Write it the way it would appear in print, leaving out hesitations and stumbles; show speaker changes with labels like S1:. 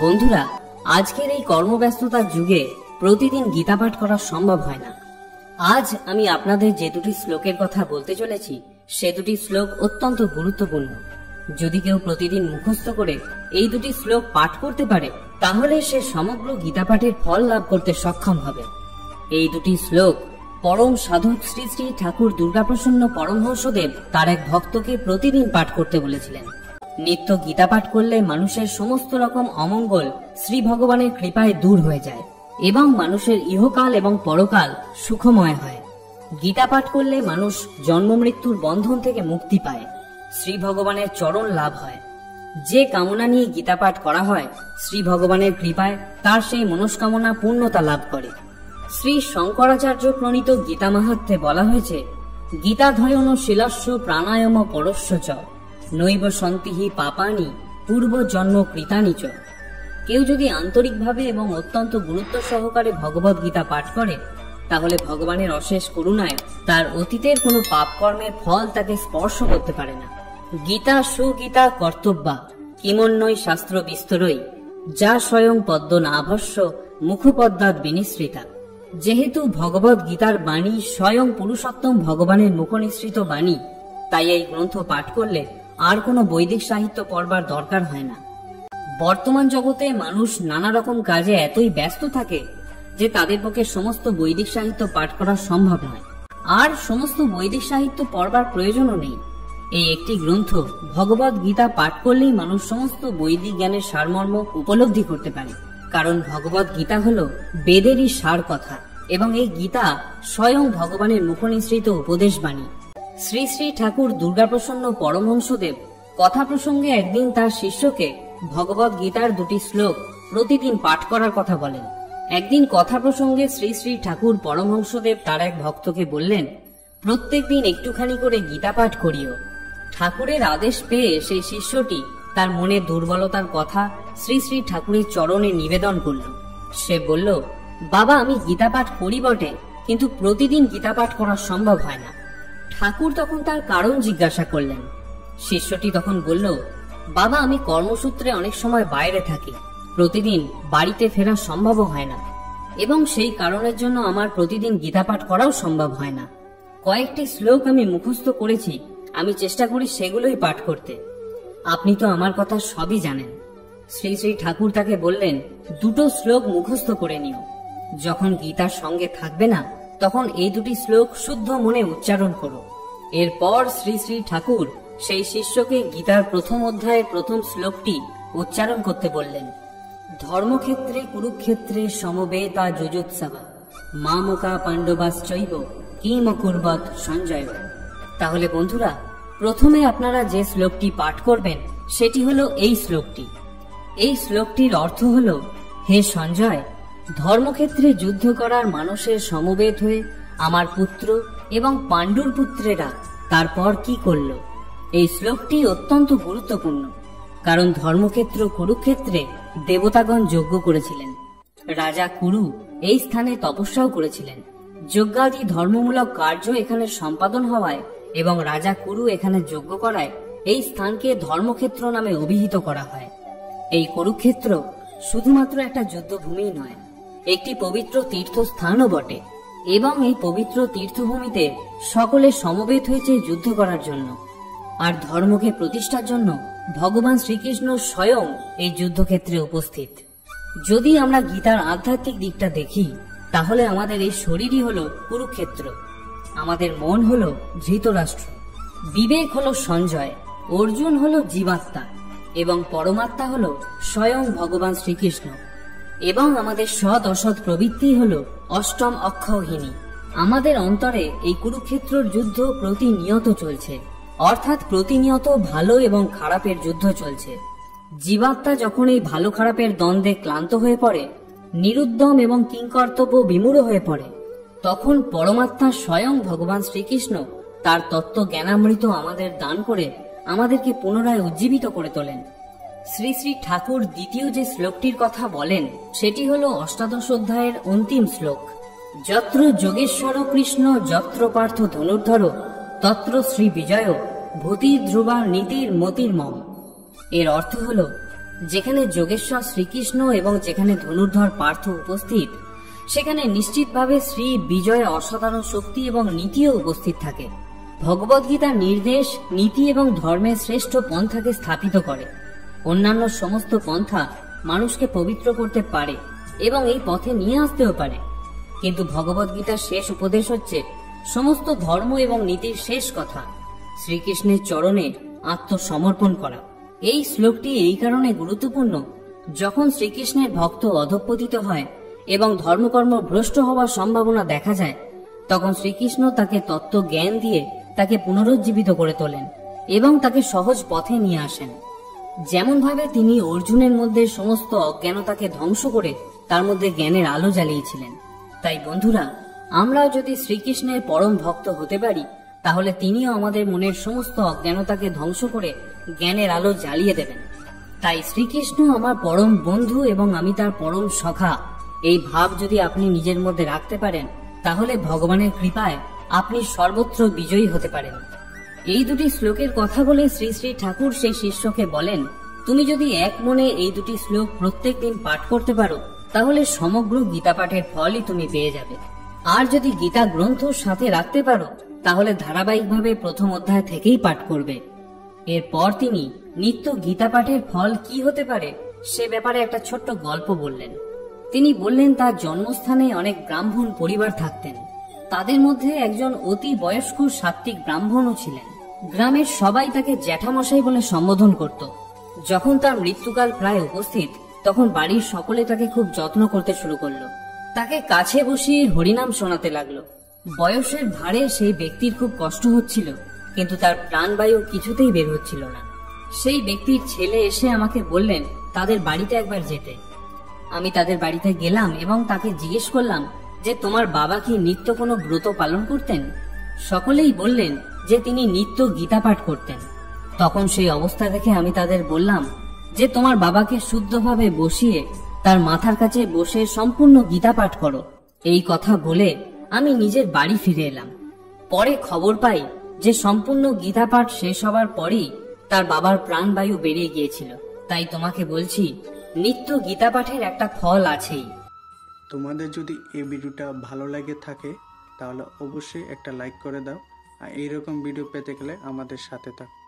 S1: বন্ধুরা, আজকের এই কর্মব্যস্ততার যুগে প্রতিদিন গীতা পাঠ করা সম্ভব হয় না। আজ আমি আপনাদের যে দুটি শ্লোকের কথা বলতে চলেছি সে দুটি শ্লোক অত্যন্ত গুরুত্বপূর্ণ। যদি কেউ প্রতিদিন মুখস্থ করে এই দুটি শ্লোক পাঠ করতে পারে তাহলে সে সমগ্র গীতা পাঠের ফল লাভ করতে সক্ষম হবে। এই দুটি শ্লোক পরম সাধক শ্রী শ্রী ঠাকুর দুর্গাপ্রসন্ন পরমহংসদেব তার এক ভক্তকে প্রতিদিন পাঠ করতে বলেছিলেন। নিত্য গীতা পাঠ করলে মানুষের সমস্ত রকম অমঙ্গল শ্রী ভগবানের কৃপায় দূর হয়ে যায় এবং মানুষের ইহকাল এবং পরকাল সুখময় হয়। গীতা পাঠ করলে মানুষ জন্ম মৃত্যুর বন্ধন থেকে মুক্তি পায়, শ্রী ভগবানের চরণ লাভ হয়। যে কামনা নিয়ে গীতা পাঠ করা হয় শ্রী ভগবানের কৃপায় তার সেই মনস্কামনা পূর্ণতা লাভ করে। শ্রী শঙ্করাচার্য প্রণীত গীতা মাহাত্ম্যে বলা হয়েছে, গীতাধ্যয়ন শিলস্য প্রাণায়াম পরস্য চ নৈব সন্তিহি পাপানি পূর্ব জন্ম কৃতানি চ। কেউ যদি আন্তরিকভাবে এবং অত্যন্ত গুরুত্ব সহকারে ভগবত গীতা পাঠ করে তাহলে ভগবানের অশেষ করুণায় তার অতীতের কোনো পাপ কর্মের ফল তাকে স্পর্শ করতে পারে না। গীতা সুগীতা কর্তব্যা কিমন্বয় শাস্ত্র বিস্তরই যা স্বয়ং পদ্ম নাভস্য মুখপদ্মাৎ বিনিসৃতা। যেহেতু ভগবত গীতার বাণী স্বয়ং পুরুষোত্তম ভগবানের মুখনিসৃত বাণী, তাই এই গ্রন্থ পাঠ করলে আর কোনো বৈদিক সাহিত্য পড়বার দরকার হয় না। বর্তমান জগতে মানুষ নানা রকম কাজে এতই ব্যস্ত থাকে যে তাদের পক্ষে সমস্ত বৈদিক সাহিত্য পাঠ করা সম্ভব নয়, আর সমস্ত বৈদিক সাহিত্য পড়বার প্রয়োজনও নেই। এই একটি গ্রন্থ ভগবত গীতা পাঠ করলেই মানুষ সমস্ত বৈদিক জ্ঞানের সারমর্ম উপলব্ধি করতে পারে, কারণ ভগবত গীতা হল বেদেরই সার কথা এবং এই গীতা স্বয়ং ভগবানের মুখনিসৃত উপদেশ বাণী। শ্রী শ্রী ঠাকুর দুর্গাপ্রসন্ন পরমহংসদেব কথা প্রসঙ্গে একদিন তার শিষ্যকে ভগবত গীতার দুটি শ্লোক প্রতিদিন পাঠ করার কথা বলেন। একদিন কথা প্রসঙ্গে শ্রী শ্রী ঠাকুর পরমহংসদেব তার এক ভক্তকে বললেন, প্রত্যেক দিন একটুখানি করে গীতা পাঠ করিও। ঠাকুরের আদেশ পেয়ে সেই শিষ্যটি তার মনে দুর্বলতার কথা শ্রী শ্রী ঠাকুরের চরণে নিবেদন করল। সে বলল, বাবা, আমি গীতা পাঠ করি বটে, কিন্তু প্রতিদিন গীতা পাঠ করা সম্ভব হয় না। ঠাকুর তখন তার কারণ জিজ্ঞাসা করলেন। শিষ্যটি তখন বলল, বাবা, আমি কর্মসূত্রে অনেক সময় বাইরে থাকি, প্রতিদিন বাড়িতে ফেরা সম্ভব হয় না এবং সেই কারণের জন্য আমার প্রতিদিন গীতা পাঠ করাও সম্ভব হয় না। কয়েকটি শ্লোক আমি মুখস্থ করেছি, আমি চেষ্টা করি সেগুলোই পাঠ করতে। আপনি তো আমার কথা সবই জানেন। শ্রী শ্রী ঠাকুর তাকে বললেন, দুটো শ্লোক মুখস্থ করে নিও। যখন গীতার সঙ্গে থাকবে না তখন এই দুটি শ্লোক শুদ্ধ মনে উচ্চারণ করো। এরপর শ্রী শ্রী ঠাকুর সেই শিষ্যকে গীতার প্রথম অধ্যায়ের প্রথম শ্লোকটি উচ্চারণ করতে বললেন, ধর্মক্ষেত্রে কুরুক্ষেত্রে সমবেতা যুজুৎসবা মামকা পাণ্ডবাশ্চৈব কিম অকুর্বৎ সঞ্জয়। তাহলে বন্ধুরা, প্রথমে আপনারা যে শ্লোকটি পাঠ করবেন সেটি হলো এই শ্লোকটি। এই শ্লোকটির অর্থ হলো, হে সঞ্জয়, ধর্মক্ষেত্রে যুদ্ধ করার মানুষের সমবেত হয়ে আমার পুত্র এবং পাণ্ডুর পুত্রেরা তারপর কি করল। এই শ্লোকটি অত্যন্ত গুরুত্বপূর্ণ, কারণ ধর্মক্ষেত্র কুরুক্ষেত্রে দেবতাগণ যজ্ঞ করেছিলেন। রাজা কুরু এই স্থানে তপস্যাও করেছিলেন। যজ্ঞাদি ধর্মমূলক কার্য এখানে সম্পাদন হওয়ায় এবং রাজা কুরু এখানে যজ্ঞ করায় এই স্থানকে ধর্মক্ষেত্র নামে অভিহিত করা হয়। এই কুরুক্ষেত্র শুধুমাত্র একটা যুদ্ধভূমি নয়, একটি পবিত্র তীর্থস্থানও বটে এবং এই পবিত্র তীর্থভূমিতে সকলে সমবেত হয়েছে যুদ্ধ করার জন্য। আর ধর্মকে প্রতিষ্ঠার জন্য ভগবান শ্রীকৃষ্ণ স্বয়ং এই যুদ্ধক্ষেত্রে উপস্থিত। যদি আমরা গীতার আধ্যাত্মিক দিকটা দেখি তাহলে আমাদের এই শরীরই হলো কুরুক্ষেত্র, আমাদের মন হলো ধৃতরাষ্ট্র, বিবেক হলো সঞ্জয়, অর্জুন হলো জীবাত্মা এবং পরমাত্মা হলো স্বয়ং ভগবান শ্রীকৃষ্ণ এবং আমাদের সৎ অসৎ প্রবৃত্তি হলো অষ্টম অক্ষৌহিনী। আমাদের অন্তরে এই কুরুক্ষেত্রের যুদ্ধ প্রতিনিয়ত চলছে, অর্থাৎ প্রতিনিয়ত ভালো এবং খারাপের যুদ্ধ চলছে। জীবাত্মা যখন এই ভালো খারাপের দ্বন্দ্বে ক্লান্ত হয়ে পড়ে, নিরুদ্যম এবং কিংকর্তব্য বিমূঢ় হয়ে পড়ে, তখন পরমাত্মা স্বয়ং ভগবান শ্রীকৃষ্ণ তার তত্ত্ব জ্ঞানামৃত আমাদের দান করে আমাদেরকে পুনরায় উজ্জীবিত করে তোলেন। শ্রী শ্রী ঠাকুর দ্বিতীয় যে শ্লোকটির কথা বলেন সেটি হল অষ্টাদশ অধ্যায়ের অন্তিম শ্লোক, যত্র যোগেশ্বর কৃষ্ণ যত্র পার্থ ধনুর্ধর তত্র শ্রী বিজয় ভূতি ধ্রুবা নীতির মতির মম। এর অর্থ হল, যেখানে যোগেশ্বর শ্রীকৃষ্ণ এবং যেখানে ধনুর্ধর পার্থ উপস্থিত, সেখানে নিশ্চিতভাবে শ্রী বিজয় অসাধারণ শক্তি এবং নীতিও উপস্থিত থাকে। ভগবদ্গীতার নির্দেশ নীতি এবং ধর্মের শ্রেষ্ঠ পন্থাকে স্থাপিত করে। অন্যান্য সমস্ত পন্থা মানুষকে পবিত্র করতে পারে এবং এই পথে নিয়ে আসতেও পারে, কিন্তু ভগবদ্গীতার শেষ উপদেশ হচ্ছে সমস্ত ধর্ম এবং নীতির শেষ কথা, শ্রীকৃষ্ণের চরণে আত্মসমর্পণ করা। এই শ্লোকটি এই কারণে গুরুত্বপূর্ণ, যখন শ্রীকৃষ্ণের ভক্ত অধঃপতিত হয় এবং ধর্মকর্ম ভ্রষ্ট হওয়ার সম্ভাবনা দেখা যায়, তখন শ্রীকৃষ্ণ তাকে তত্ত্ব জ্ঞান দিয়ে তাকে পুনরুজ্জীবিত করে তোলেন এবং তাকে সহজ পথে নিয়ে আসেন। যেমনভাবে তিনি অর্জুনের মধ্যে সমস্ত অজ্ঞানতাকে ধ্বংস করে তার মধ্যে জ্ঞানের আলো জ্বালিয়েছিলেন। তাই বন্ধুরা, আমরাও যদি শ্রীকৃষ্ণের পরম ভক্ত হতে পারি, তাহলে তিনিও আমাদের মনের সমস্ত অজ্ঞানতাকে ধ্বংস করে জ্ঞানের আলো জ্বালিয়ে দেবেন। তাই শ্রীকৃষ্ণ আমার পরম বন্ধু এবং আমি তার পরম সখা, এই ভাব যদি আপনি নিজের মধ্যে রাখতে পারেন, তাহলে ভগবানের কৃপায় আপনি সর্বত্র বিজয়ী হতে পারেন। এই দুটি শ্লোকের কথা বলে শ্রী শ্রী ঠাকুর সেই শিষ্যকে বলেন, তুমি যদি এক মনে এই দুটি শ্লোক প্রত্যেক দিন পাঠ করতে পারো, তাহলে সমগ্র গীতা পাঠের ফলই তুমি পেয়ে যাবে। আর যদি গীতা গ্রন্থ সাথে রাখতে পারো, তাহলে ধারাবাহিকভাবে প্রথম অধ্যায় থেকেই পাঠ করবে। এরপর তিনি নিত্য গীতা পাঠের ফল কি হতে পারে সে ব্যাপারে একটা ছোট্ট গল্প বললেন। তিনি বললেন তার জন্মস্থানে অনেক ব্রাহ্মণ পরিবার থাকতেন। তাদের মধ্যে একজন অতি বয়স্ক সাত্ত্বিক ব্রাহ্মণও ছিলেন। গ্রামের সবাই তাকে জ্যাঠামশাই বলে সম্বোধন করত। যখন তার মৃত্যুকাল প্রায় উপস্থিত, তখন বাড়ির সকলে তাকে খুব যত্ন করতে শুরু করলো। তাকে কাছে বসিয়ে হরিনাম শোনাতে লাগলো। বয়সের ভারে সেই ব্যক্তির খুব কষ্ট হচ্ছিল, কিন্তু তার প্রাণবায়ু কিছুতেই বের হচ্ছিল না। সেই ব্যক্তির ছেলে এসে আমাকে বললেন তাদের বাড়িতে একবার যেতে। আমি তাদের বাড়িতে গেলাম এবং তাকে জিজ্ঞেস করলাম যে তোমার বাবা কি নিত্য কোনো ব্রত পালন করতেন? সকলেই বললেন যে তিনি নিত্য গীতা পাঠ করতেন। তখন সেই অবস্থা দেখে আমি তাদের বললাম যে তোমার বাবাকে শুদ্ধভাবে বসিয়ে তার মাথার কাছে বসে সম্পূর্ণ গীতা পাঠ করো। এই কথা বলে আমি নিজের বাড়ি ফিরে এলাম। পরে খবর পাই যে সম্পূর্ণ গীতা পাঠ শেষ হবার পরেই তার বাবার প্রাণবায়ু বেরিয়ে গিয়েছিল। তাই তোমাকে বলছি, নিত্য গীতা পাঠের একটা ফল আছেই।
S2: তোমাদের যদি এই ভিডিওটা ভালো লাগে থাকে, তাহলে অবশ্যই একটা লাইক করে দাও। আর এইরকম ভিডিও পেতে গেলে আমাদের সাথে থাকো।